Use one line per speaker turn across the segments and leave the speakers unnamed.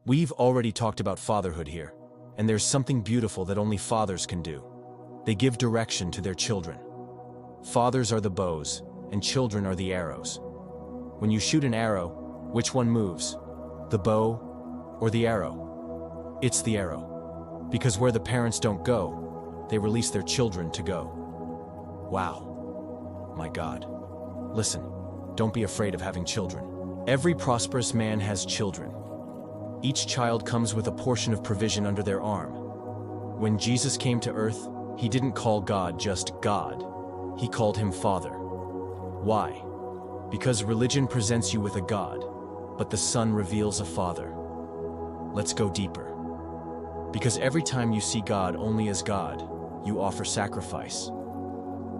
We've already talked about fatherhood here, and there's something beautiful that only fathers can do. They give direction to their children. Fathers are the bows, and children are the arrows. When you shoot an arrow, which one moves? The bow or the arrow? It's the arrow. Because where the parents don't go, they release their children to go. Wow. My God. Listen, don't be afraid of having children. Every prosperous man has children. Each child comes with a portion of provision under their arm. When Jesus came to earth, he didn't call God just God. He called him Father. Why? Because religion presents you with a God, but the Son reveals a Father. Let's go deeper. Because every time you see God only as God, you offer sacrifice.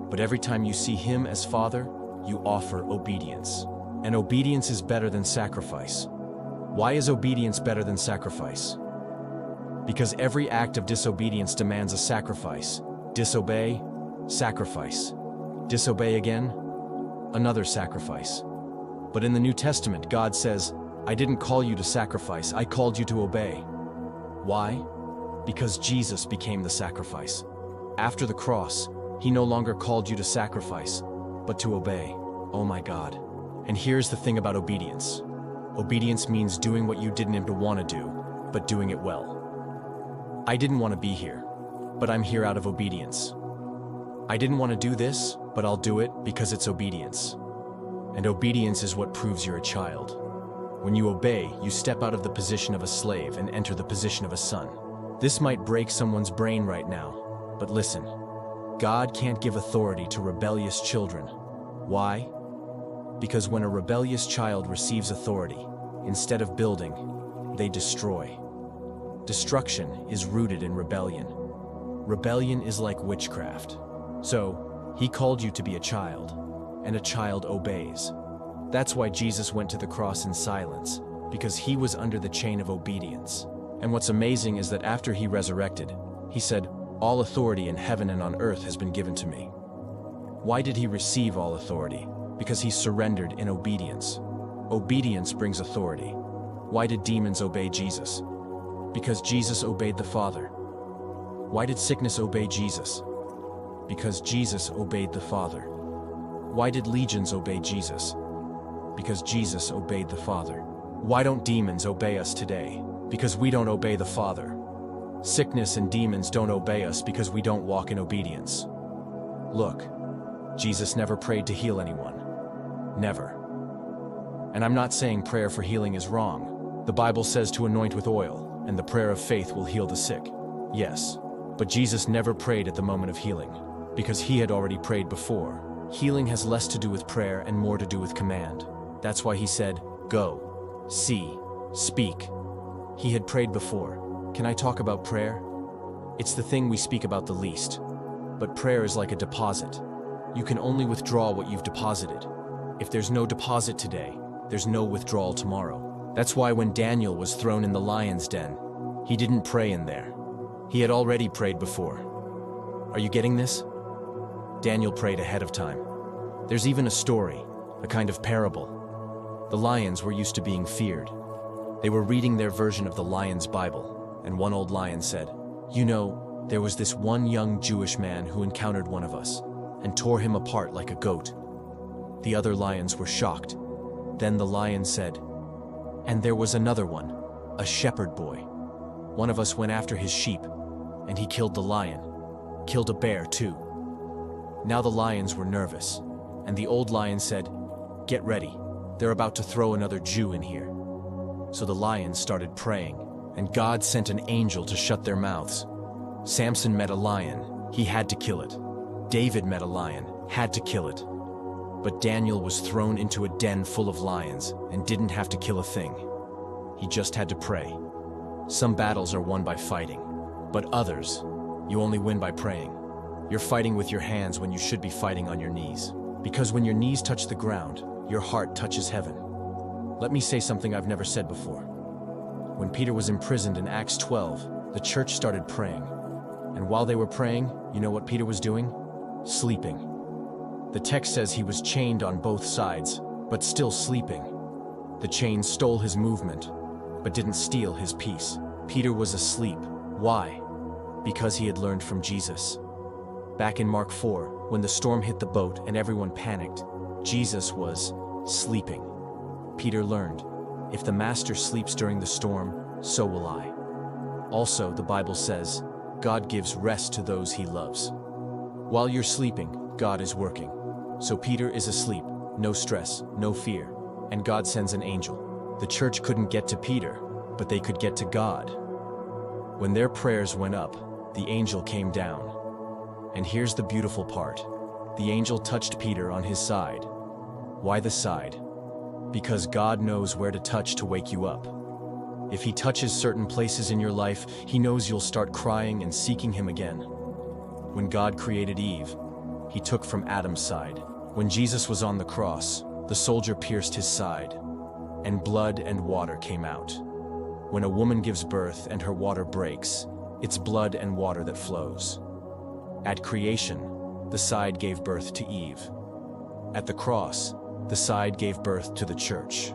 But every time you see him as Father, you offer obedience. And obedience is better than sacrifice. Why is obedience better than sacrifice? Because every act of disobedience demands a sacrifice. Disobey, sacrifice. Disobey again, another sacrifice. But in the New Testament, God says, I didn't call you to sacrifice, I called you to obey. Why? Because Jesus became the sacrifice. After the cross, he no longer called you to sacrifice, but to obey. Oh my God. And here's the thing about obedience. Obedience means doing what you didn't want to do, but doing it well. I didn't want to be here, but I'm here out of obedience. I didn't want to do this, but I'll do it because it's obedience. And obedience is what proves you're a child. When you obey, you step out of the position of a slave and enter the position of a son. This might break someone's brain right now, but listen. God can't give authority to rebellious children. Why? Because when a rebellious child receives authority, instead of building, they destroy. Destruction is rooted in rebellion. Rebellion is like witchcraft. So, he called you to be a child, and a child obeys. That's why Jesus went to the cross in silence, because he was under the chain of obedience. And what's amazing is that after he resurrected, he said, all authority in heaven and on earth has been given to me. Why did he receive all authority? Because he surrendered in obedience. Obedience brings authority. Why did demons obey Jesus? Because Jesus obeyed the Father. Why did sickness obey Jesus? Because Jesus obeyed the Father. Why did legions obey Jesus? Because Jesus obeyed the Father. Why don't demons obey us today? Because we don't obey the Father. Sickness and demons don't obey us because we don't walk in obedience. Look, Jesus never prayed to heal anyone. Never. And I'm not saying prayer for healing is wrong. The Bible says to anoint with oil, and the prayer of faith will heal the sick. Yes, but Jesus never prayed at the moment of healing, because he had already prayed before. Healing has less to do with prayer and more to do with command. That's why he said, go, see, speak. He had prayed before. Can I talk about prayer? It's the thing we speak about the least. But prayer is like a deposit. You can only withdraw what you've deposited. If there's no deposit today, there's no withdrawal tomorrow. That's why when Daniel was thrown in the lion's den, he didn't pray in there. He had already prayed before. Are you getting this? Daniel prayed ahead of time. There's even a story, a kind of parable. The lions were used to being feared. They were reading their version of the Lion's Bible, and one old lion said, you know, there was this one young Jewish man who encountered one of us and tore him apart like a goat. The other lions were shocked. Then the lion said, and there was another one, a shepherd boy. One of us went after his sheep, and he killed the lion, killed a bear too. Now the lions were nervous, and the old lion said, get ready, they're about to throw another Jew in here. So the lions started praying, and God sent an angel to shut their mouths. Samson met a lion, he had to kill it. David met a lion, had to kill it. But Daniel was thrown into a den full of lions and didn't have to kill a thing. He just had to pray. Some battles are won by fighting, but others, you only win by praying. You're fighting with your hands when you should be fighting on your knees. Because when your knees touch the ground, your heart touches heaven. Let me say something I've never said before. When Peter was imprisoned in Acts 12, the church started praying. And while they were praying, you know what Peter was doing? Sleeping. The text says he was chained on both sides, but still sleeping. The chains stole his movement. but didn't steal his peace. Peter was asleep. Why? Because he had learned from Jesus. Back in Mark 4, when the storm hit the boat and everyone panicked, Jesus was sleeping. Peter learned, if the Master sleeps during the storm, so will I. Also, the Bible says, God gives rest to those he loves. While you're sleeping, God is working. So Peter is asleep, no stress, no fear, and God sends an angel. The church couldn't get to Peter, but they could get to God. When their prayers went up, the angel came down. And here's the beautiful part. The angel touched Peter on his side. Why the side? Because God knows where to touch to wake you up. If he touches certain places in your life, he knows you'll start crying and seeking him again. When God created Eve, he took from Adam's side. When Jesus was on the cross, the soldier pierced his side, and blood and water came out. When a woman gives birth and her water breaks, it's blood and water that flows. At creation, the side gave birth to Eve. At the cross, the side gave birth to the church.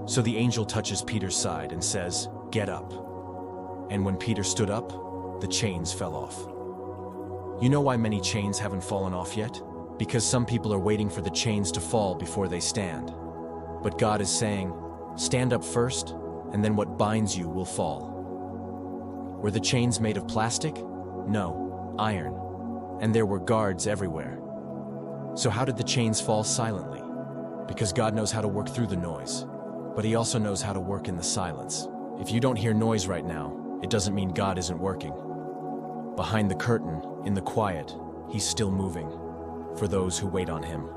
So the angel touches Peter's side and says, "Get up." And when Peter stood up, the chains fell off. You know why many chains haven't fallen off yet? Because some people are waiting for the chains to fall before they stand. But God is saying, stand up first, and then what binds you will fall. Were the chains made of plastic? No, iron. And there were guards everywhere. So how did the chains fall silently? Because God knows how to work through the noise, but he also knows how to work in the silence. If you don't hear noise right now, it doesn't mean God isn't working. Behind the curtain, in the quiet, he's still moving, for those who wait on him.